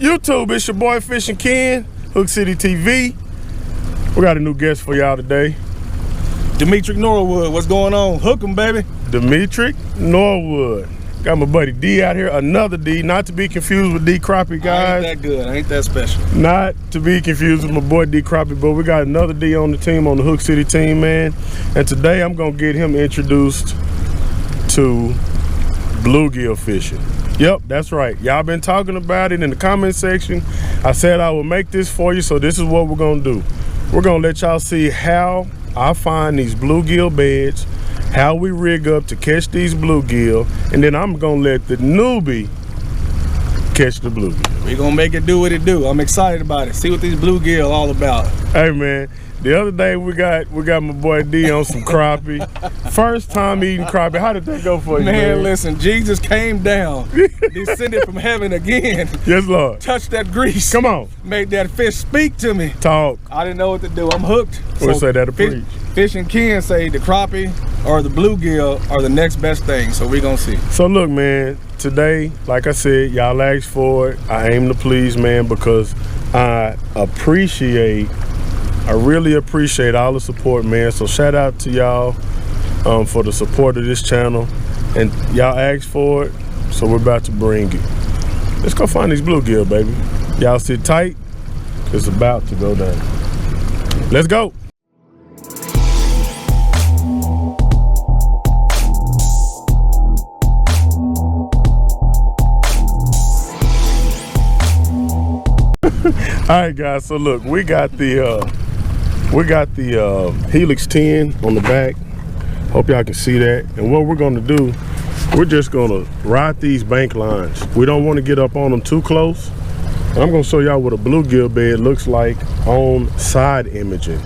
YouTube, it's your boy Fishing Ken, Hook City TV. We got a new guest for y'all today. Dimitri Norwood, what's going on? Hook 'em, baby. Dimitri Norwood. Got my buddy D out here, another D, not to be confused with D Crappie, guys. I ain't that good, I ain't that special. Not to be confused with my boy D Crappie, but we got another D on the team, on the Hook City team, man. And today I'm gonna get him introduced to bluegill fishing. Yep, that's right. Y'all been talking about it in the comment section. I said I would make this for you, so this is what we're gonna do. We're gonna let y'all see how I find these bluegill beds, how we rig up to catch these bluegill, and then I'm gonna let the newbie catch the bluegill. We gonna make it do what it do. I'm excited about it. See what these bluegill all about. Hey man, the other day we got my boy D on some crappie. First time eating crappie. How did that go for you, man? Man, listen, Jesus came down, descended from heaven again. Yes, Lord. Touched that grease. Come on. Made that fish speak to me. Talk. I didn't know what to do. I'm hooked. We'll say that to preach. Fishing Ken say the crappie or the bluegill are the next best thing, so we gonna see. So look, man, today, like I said, y'all asked for it. I aim to please, man, because I really appreciate all the support, man. So shout out to y'all for the support of this channel. And y'all asked for it, so we're about to bring it. Let's go find these bluegill, baby. Y'all sit tight, it's about to go down. Let's go. All right, guys, so look, we got the Helix 10 on the back. Hope y'all can see that. And what we're gonna do, we're just gonna ride these bank lines. We don't wanna get up on them too close. And I'm gonna show y'all what a bluegill bed looks like on side imaging.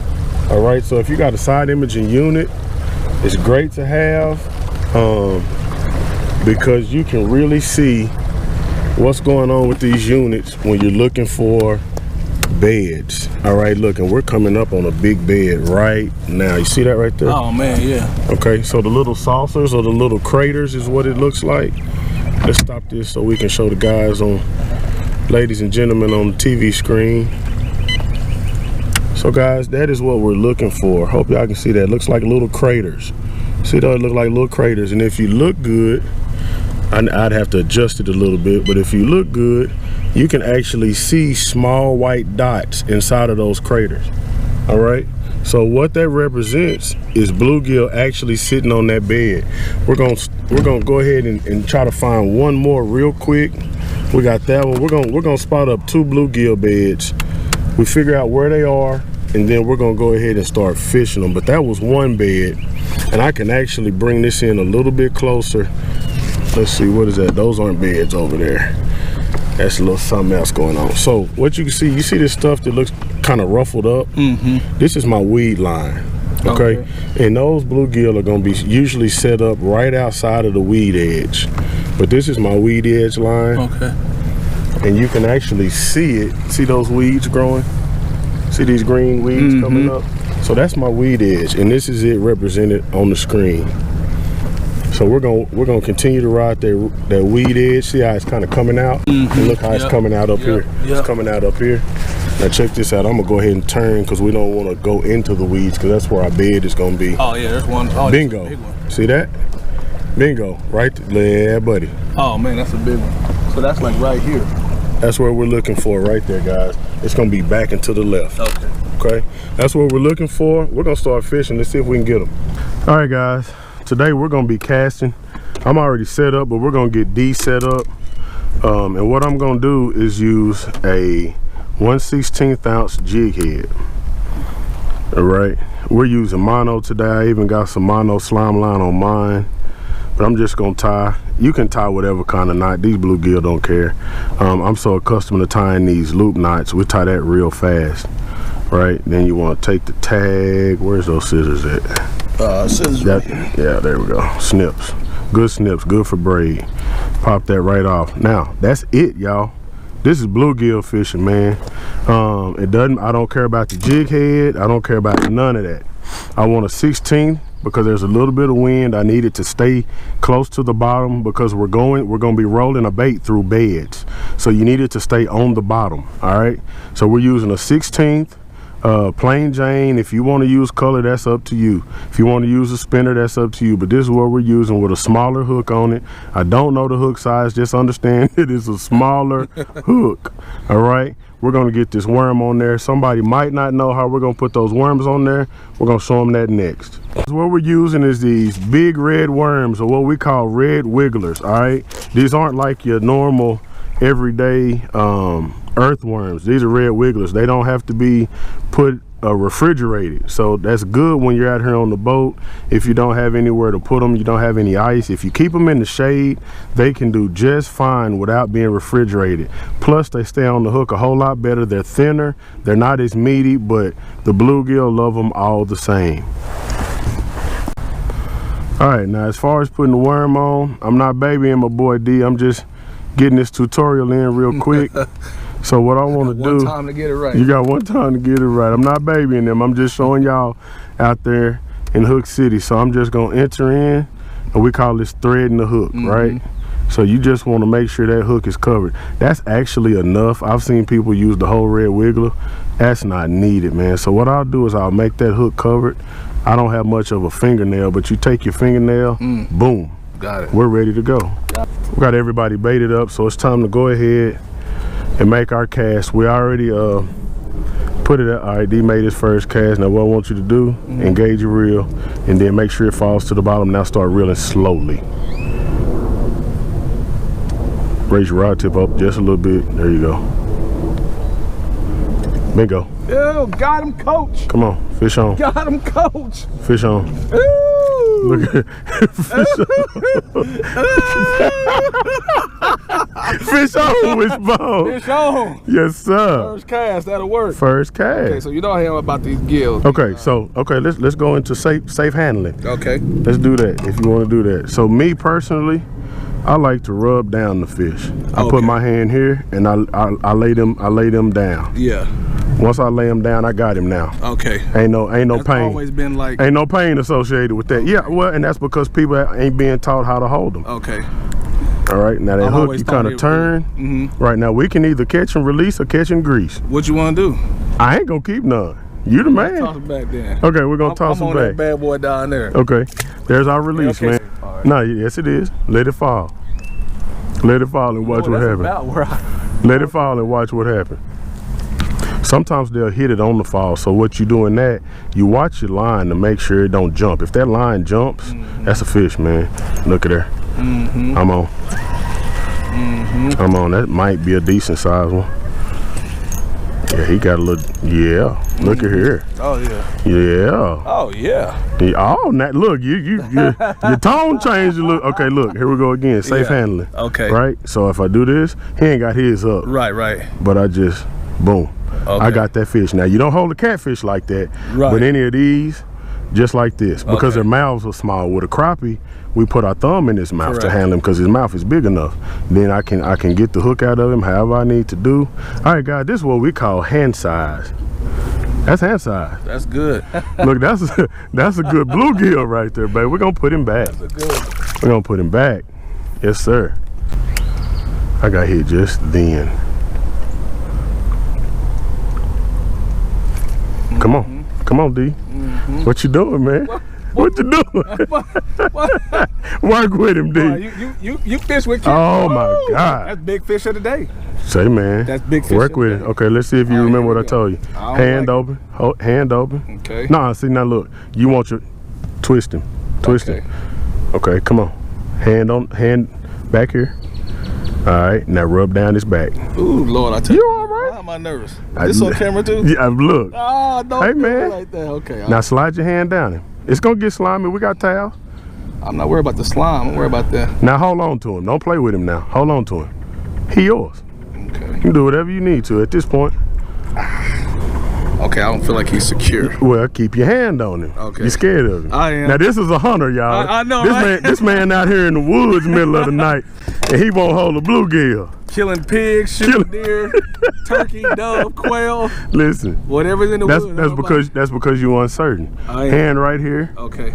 All right, so if you got a side imaging unit, it's great to have because you can really see what's going on with these units when you're looking for beds. All right, look, and we're coming up on a big bed right now. You see that right there? Oh man, yeah. Okay, so the little saucers or the little craters is what it looks like. Let's stop this so we can show the guys on, ladies and gentlemen, on the TV screen. So guys, that is what we're looking for. Hope y'all can see that. It looks like little craters. See that? It look like little craters. And if you look good, I'd have to adjust it a little bit, but if you look good, you can actually see small white dots inside of those craters. All right, so what that represents is bluegill actually sitting on that bed. We're gonna go ahead and try to find one more real quick. We got that one. We're gonna spot up two bluegill beds. We figure out where they are, and then we're gonna go ahead and start fishing them. But that was one bed, and I can actually bring this in a little bit closer. Let's see, what is that? Those aren't beds over there. That's a little something else going on. So what you can see, you see this stuff that looks kind of ruffled up? Mm-hmm. This is my weed line, okay? And those bluegill are gonna be usually set up right outside of the weed edge. But this is my weed edge line. Okay. And you can actually see it. See those weeds growing? See these green weeds coming up? So that's my weed edge, and this is it represented on the screen. So we're gonna continue to ride that weed edge. See how it's kind of coming out? And look how it's coming out up here. It's coming out up here. Now check this out. I'm gonna go ahead and turn because we don't want to go into the weeds because that's where our bed is gonna be. Oh yeah, there's one. Oh, bingo. Big one. See that? Bingo. Right there, yeah, buddy. Oh man, that's a big one. So that's like right here. That's where we're looking for right there, guys. It's gonna be back and to the left. Okay. Okay. That's what we're looking for. We're gonna start fishing. Let's see if we can get them. All right, guys. Today we're gonna be casting. I'm already set up, but we're gonna get D set up. And what I'm gonna do is use a 1/16 ounce jig head. All right, we're using mono today. I even got some mono slime line on mine, but I'm just gonna tie. You can tie whatever kind of knot. These bluegill don't care. I'm so accustomed to tying these loop knots. We tie that real fast, right? Then you wanna take the tag. Where's those scissors at? Scissors right here. Yeah, there we go. Snips. Good snips, good for braid. Pop that right off. Now, that's it, y'all. This is bluegill fishing, man. I don't care about the jig head. I don't care about none of that. I want a 16 because there's a little bit of wind. I need it to stay close to the bottom because we're going to be rolling a bait through beds. so you need it to stay on the bottom. All right, so we're using a 16th plain Jane. If you want to use color, that's up to you. If you want to use a spinner, that's up to you, but this is what we're using with a smaller hook on it. I don't know the hook size, just understand it is a smaller hook. All right, we're going to get this worm on there. Somebody might not know how we're going to put those worms on there. We're going to show them that next. What we're using is these big red worms, or what we call red wigglers. All right, these aren't like your normal everyday earthworms. These are red wigglers. They don't have to be put refrigerated, so that's good when you're out here on the boat. If you don't have anywhere to put them, you don't have any ice, if you keep them in the shade, they can do just fine without being refrigerated. Plus they stay on the hook a whole lot better. They're thinner, they're not as meaty, but the bluegill love them all the same. All right, now as far as putting the worm on, I'm not babying my boy D. I'm just getting this tutorial in real quick. So what I want to do, one time to get it right. You got one time to get it right. I'm not babying them. I'm just showing y'all out there in Hook City. So I'm just gonna enter in, and we call this threading the hook, right? So you just want to make sure that hook is covered. That's actually enough. I've seen people use the whole red wiggler. That's not needed, man. So what I'll do is I'll make that hook covered. I don't have much of a fingernail, but you take your fingernail, boom. Got it. We're ready to go. We got everybody baited up, so it's time to go ahead and make our cast. We already put it up. All right, D made his first cast. Now what I want you to do, engage your reel, and then make sure it falls to the bottom. Now start reeling slowly. Raise your rod tip up just a little bit. There you go. Bingo. Ew, got him, coach. Come on, fish on. Got him, coach. Fish on. Ooh. Look at fish on. Fish on, Wishbone. Fish on. Yes, sir. First cast, that'll work. First cast. Okay, so you know how I am about these gills. Okay, so let's go into safe handling. Okay. Let's do that if you want to do that. So me personally, I like to rub down the fish. I put my hand here and I lay them down. Yeah. Once I lay him down, I got him now. Okay. Ain't no That's pain. Always been like. Ain't no pain associated with that. Yeah, well, and that's because people ain't being taught how to hold them. Okay. All right, now that hook you kind of turn. Right, now we can either catch and release or catch and grease. What you want to do? I ain't gonna keep none. You the man. Toss it back then. Okay, we're gonna toss I'm it on back. That bad boy down there. Okay, there's our release, okay. man. Right. No, yes it is. Let it fall. Let it fall and watch what happens. Let it fall and watch what happens. Sometimes they'll hit it on the fall, so what you doing that, you watch your line to make sure it don't jump. If that line jumps, that's a fish, man. Look at her. I'm on. I'm on. That might be a decent size one. Yeah, he got a little, yeah. Look at here. Oh yeah. Yeah. Oh yeah. Oh, now look, your tone changed a little. Okay, look, here we go again. Safe handling. Okay. Right? So if I do this, he ain't got his up. Right. But I just, boom. Okay. I got that fish. Now you don't hold a catfish like that, but any of these, just like this, because their mouths are small. With a crappie, we put our thumb in his mouth to handle him because his mouth is big enough. Then I can get the hook out of him however I need to do. All right, guys, this is what we call hand size. That's hand size. That's good. Look, that's a good bluegill right there, baby. We're gonna put him back. That's a good. We're gonna put him back. Yes, sir. I got hit just then. Come on, D. What you doing, man? What you doing? Work with him, D. You fish with kids. Oh my God. That's big fish of the day. Say, man. That's big fish. Work with it. Okay, let's see if you remember what I told you. Hand like open. Hand open. Okay. Nah, see now look. You want your twist him. Twist him. Okay, come on. Hand back here. All right, now rub down his back. Ooh, Lord, I tell you. You all right? Why am I nervous? This on camera too? Yeah, look. Oh, don't hey, do man. it like that. Okay. Now slide your hand down him. It's gonna get slimy. We got towels. I'm not worried about the slime. I'm worried about that. Now hold on to him. Don't play with him now. Hold on to him. He yours. Okay. You can do whatever you need to at this point. Okay, I don't feel like he's secure. Well, keep your hand on him. Okay. You're scared of him. I am. Now this is a hunter, y'all. I know, this man out here in the woods middle of the night, and he won't hold a bluegill. Killing pigs, shooting deer, turkey, dove, quail. Listen. Whatever's in the woods. That's because you're uncertain. Hand right here. Okay.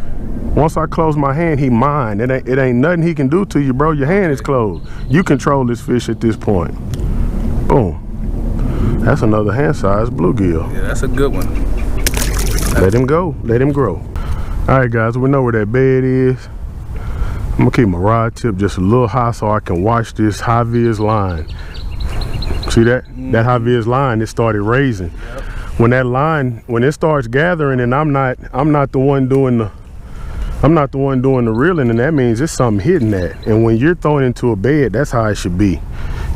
Once I close my hand, he mine. It ain't nothing he can do to you, bro. Your hand is closed. You control this fish at this point. Boom. That's another hand-sized bluegill. Yeah, that's a good one. Let him go. Let him grow. All right, guys, we know where that bed is. I'm gonna keep my rod tip just a little high so I can watch this high vis line. See that? That high vis line, it started raising. Yep. When that line, when it starts gathering, and I'm not the one doing the reeling, and that means it's something hitting that. And when you're throwing into a bed, that's how it should be.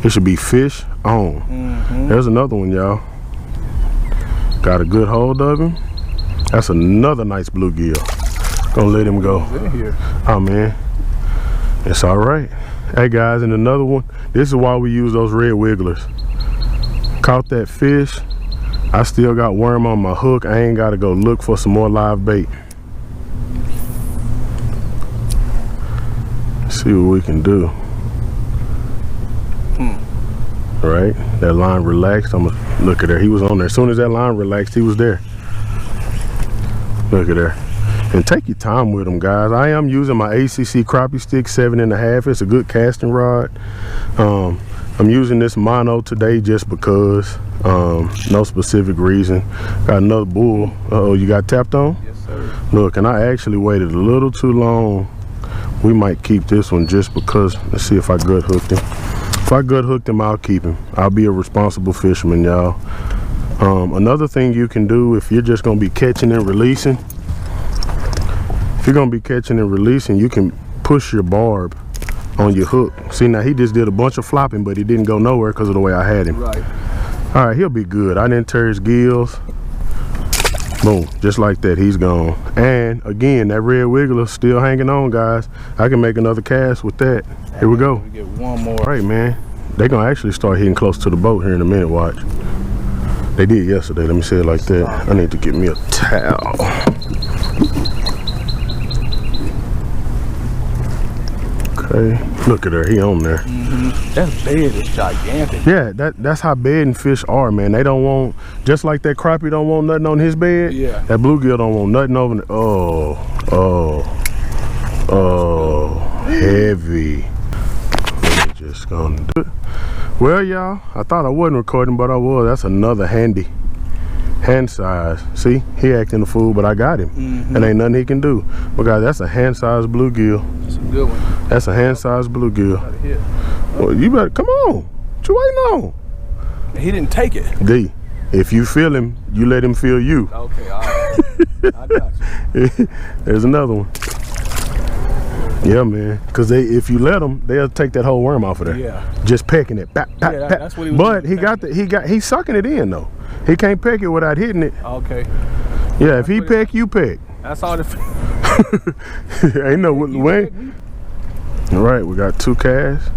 It should be fish on. There's another one, y'all. Got a good hold of him. That's another nice bluegill. Gonna let him go. Oh man, it's all right. Hey guys, and another one. This is why we use those red wigglers. Caught that fish. I still got worm on my hook. I ain't gotta go look for some more live bait. See what we can do. Right, that line relaxed. I'm gonna look at her. He was on there. As soon as that line relaxed, he was there. Look at her. And take your time with them, guys. I am using my ACC crappie stick 7.5. It's a good casting rod. I'm using this mono today just because. No specific reason. Got another bull. Uh-oh, you got tapped on? Yes, sir. Look, and I actually waited a little too long. We might keep this one just because. Let's see if I gut hooked him. If I gut hooked him, I'll keep him. I'll be a responsible fisherman, y'all. Another thing you can do if you're just gonna be catching and releasing, you can push your barb on your hook. See, now he just did a bunch of flopping, but he didn't go nowhere because of the way I had him. Right. All right, he'll be good. I didn't tear his gills. Boom, just like that, he's gone. And again, that red wiggler still hanging on, guys. I can make another cast with that. Here we go. We get one more. All right, man. They're gonna actually start hitting close to the boat here in a minute, watch. They did yesterday, let me say it like that. I need to get me a towel. Okay, look at her, he on there. That bed is gigantic. Yeah, that's how bedding fish are, man. They don't want, just like that crappie don't want nothing on his bed, Yeah. that bluegill don't want nothing over there. Oh, heavy. Let me just gonna do it. Well, y'all, I thought I wasn't recording, but I was. That's another hand size. See, he acting a fool, but I got him. And ain't nothing he can do. But guys, that's a hand size bluegill. That's a good one. That's a hand size bluegill. Hit. Well, you better, come on. What you waiting on? He didn't take it. D, if you feel him, you let him feel you. Okay, all right. I got you. There's another one. Yeah, man. Cause if you let them, they'll take that whole worm off of there. Yeah. Just pecking it. Bap, bap, Yeah, bap. that's what he was But doing. he's sucking it in though. He can't peck it without hitting it. Okay. Yeah, if he peck, you peck. That's all the. Ain't no way. All right, we got 2 casts.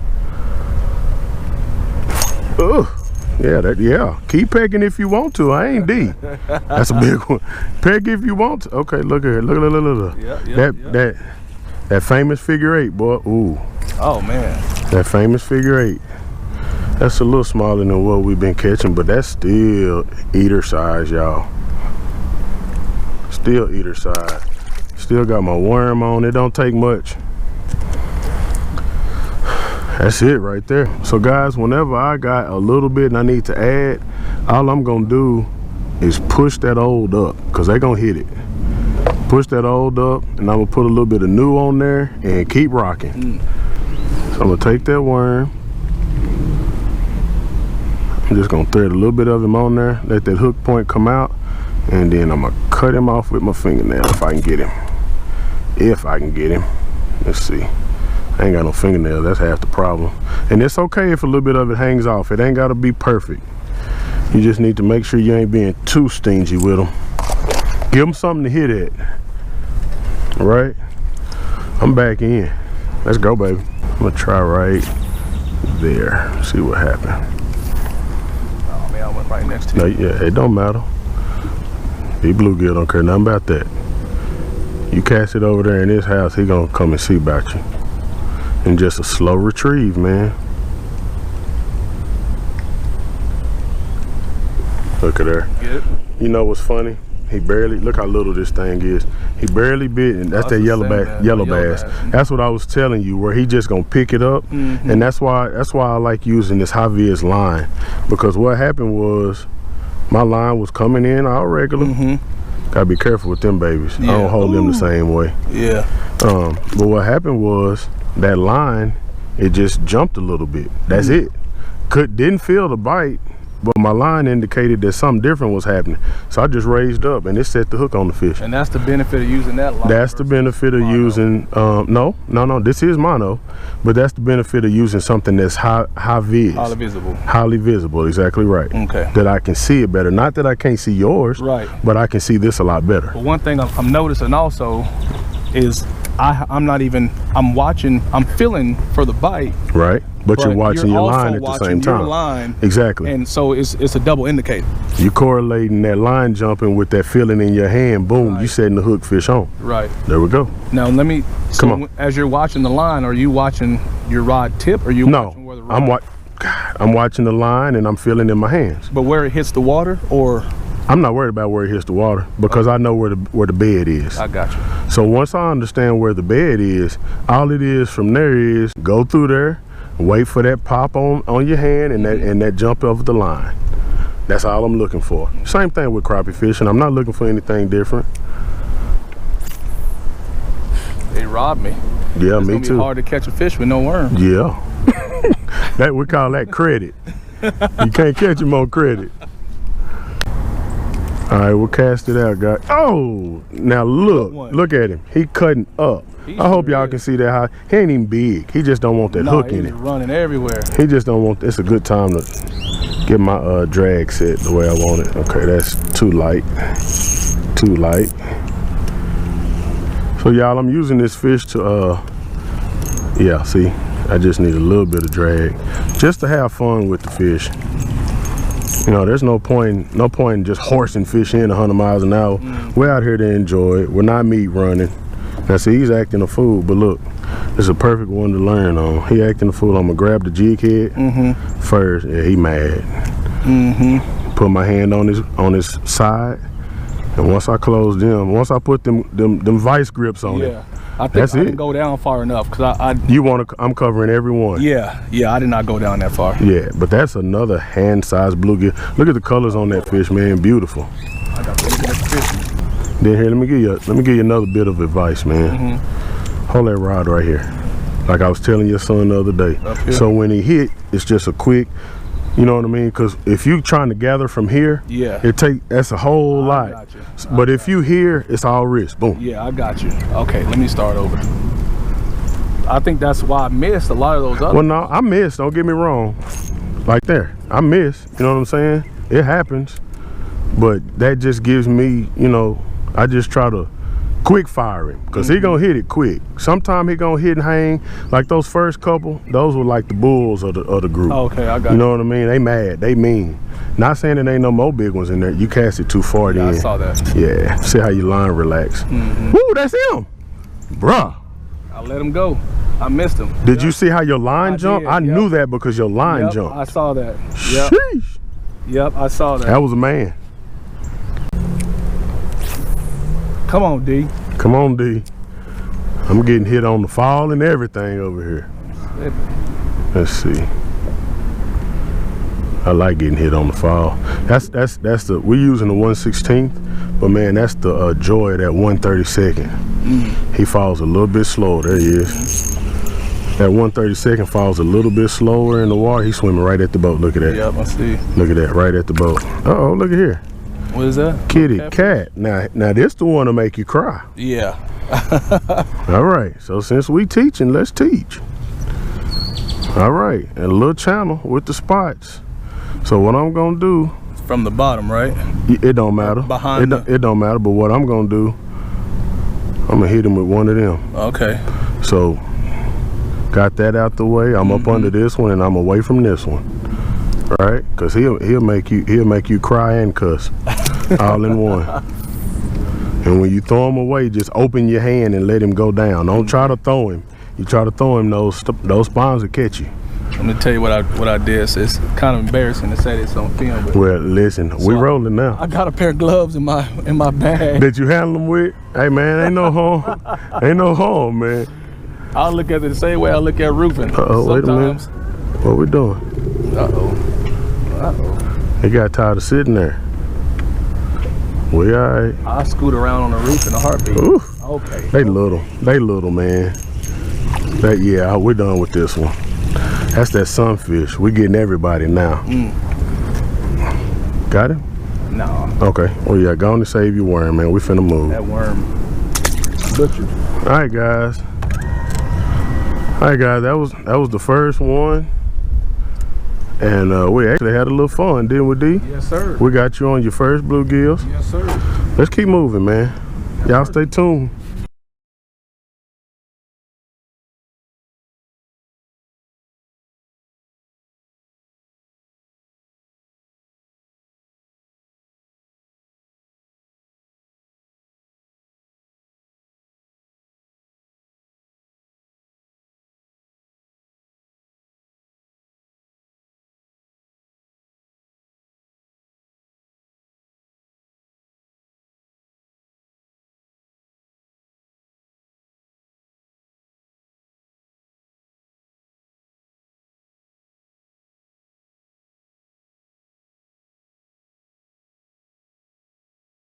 Ugh. Yeah, keep pecking if you want to. I ain't D. That's a big one. Peck if you want to. Okay, look at her. Look. That famous figure 8, boy. Ooh. Oh man. That famous figure 8. That's a little smaller than what we've been catching, but that's still eater size, y'all. Still eater size. Still got my worm on. It don't take much. That's it right there. So guys, whenever I got a little bit and I need to add, all I'm gonna do is push that old up, because they gonna hit it. Push that old up, and I'm gonna put a little bit of new on there and keep rocking. So I'm gonna take that worm. I'm just gonna thread a little bit of him on there, let that hook point come out, and then I'm gonna cut him off with my fingernail if I can get him. If I can get him. Let's see. I ain't got no fingernails, that's half the problem. And it's okay if a little bit of it hangs off. It ain't gotta be perfect. You just need to make sure you ain't being too stingy with them. Give them something to hit at. All right? I'm back in. Let's go, baby. I'm gonna try right there. See what happened. Oh man, I went right next to No, you. yeah, it don't matter. He bluegill don't care nothing about that. You cast it over there in his house, he gonna come and see about you. And just a slow retrieve, man. Look at her. Get it? You know what's funny? He barely, look how little this thing is. He barely bit, and that's that yellow bass. That's what I was telling you, where he just gonna pick it up, and that's why I like using this high vis line, because what happened was my line was coming in all regular. Gotta be careful with them babies. I don't hold them the same way. But what happened was that line, it just jumped a little bit. That's it. Didn't feel the bite, but my line indicated that something different was happening. So I just raised up and it set the hook on the fish. And that's the benefit of using that line. That's the benefit of using, no, this is mono, but that's the benefit of using something that's high vis. Highly visible. Highly visible, exactly right. Okay. That I can see it better. Not that I can't see yours, right, but I can see this a lot better. But one thing I'm noticing also is I'm watching, I'm feeling for the bite. Right. But you're watching your line at the same time. Your line, exactly. And so it's a double indicator. You correlating that line jumping with that feeling in your hand. Boom, right. You setting the hook fish on. Right. There we go. Now let me, come on. As you're watching the line, are you watching your rod tip, or you watching where the rod? I'm watching the line and I'm feeling in my hands. But where it hits the water, or? I'm not worried about where it hits the water, because I know where the bed is. I got you. So once I understand where the bed is, all it is from there is go through there, wait for that pop on your hand, and that jump over the line. That's all I'm looking for. Same thing with crappie fishing. I'm not looking for anything different. They robbed me. Yeah, me too. It's gonna be hard to catch a fish with no worm. Yeah. That we call that credit. You can't catch him on credit. All right, we'll cast it out, guys. Oh, now look at him. He cutting up. I hope y'all can see that. How he ain't even big. He just don't want that hook in it. Running everywhere. He just don't want. It's a good time to get my drag set the way I want it. Okay, that's too light. Too light. So y'all, I'm using this fish to yeah. See, I just need a little bit of drag, just to have fun with the fish. You know, there's no point in just horsing fish in 100 miles an hour. We're out here to enjoy it. We're not meat running. Now see, he's acting a fool, but look, it's a perfect one to learn on. He acting a fool. I'm gonna grab the jig head first. Yeah, he mad. Put my hand on his side, and once I close them, once I put them vice grips on it, I think I didn't go down far enough, because I'm covering every one. Yeah, I did not go down that far. Yeah, but that's another hand-sized bluegill. Look at the colors on that fish, man. Beautiful. I got to look at the fish. Then here, let me give you another bit of advice, man. Hold that rod right here, like I was telling your son the other day. So when he hit, it's just a quick. You know what I mean? Because if you trying to gather from here, that's a whole lot. Got you. But if you here, it's all wrist. Boom. Yeah, I got you. Okay, let me start over. I think that's why I missed a lot of those others. Well, no, I missed. Don't get me wrong. Like there, I missed. You know what I'm saying? It happens. But that just gives me, you know, I just try to quick fire him, because he gonna hit it quick. Sometime he gonna hit and hang. Like those first couple, those were like the bulls of the group. Okay, I got you know what I mean? They mad, they mean. Not saying there ain't no more big ones in there. You cast it too far then. I saw that. Yeah, see how your line relax. Woo, that's him. Bruh. I let him go. I missed him. Did you see how your line jumped? I knew that because your line jumped. I saw that. Sheesh. Yep, I saw that. That was a man. Come on, D. Come on, D. I'm getting hit on the fall and everything over here. Let's see. I like getting hit on the fall. That's the, we're using the 1/16th, but man, that's the joy of that 1/32. He falls a little bit slower. There he is. That 1/32 falls a little bit slower in the water. He's swimming right at the boat. Look at that. Yep, I see. Look at that, right at the boat. Uh-oh, look at here. What is that? Kitty cat. Now this the one to make you cry. Yeah. All right, so since we teaching, let's teach. All right, and a little channel with the spots. So what I'm gonna do, from the bottom, right? It don't matter. Behind it don't matter, but what I'm gonna do, I'm gonna hit him with one of them. Okay. So got that out the way. I'm up under this one and I'm away from this one. Right? Cause he'll make you cry and cuss all in one. And when you throw him away, just open your hand and let him go down. Don't try to throw him. You try to throw him, those spines will catch you. Let me tell you what I did. It's kind of embarrassing to say this on film. But Well, listen, we rolling now. I got a pair of gloves in my bag. That you handle them with? Hey man, ain't no harm. Ain't no harm, man. I'll look at it the same way I look at roofing. Wait a minute. What we doing? They got tired of sitting there. We all right. I'll scoot around on the roof in a heartbeat. Ooh. Okay. They little, man. Yeah, we're done with this one. That's that sunfish. We getting everybody now. Got it? No. Okay. Well, yeah, go on and save your worm, man. We finna move. That worm butchered. All right, guys. That was the first one. And we actually had a little fun, didn't we, D? Yes, sir. We got you on your first bluegills. Yes, sir. Let's keep moving, man. Y'all stay tuned.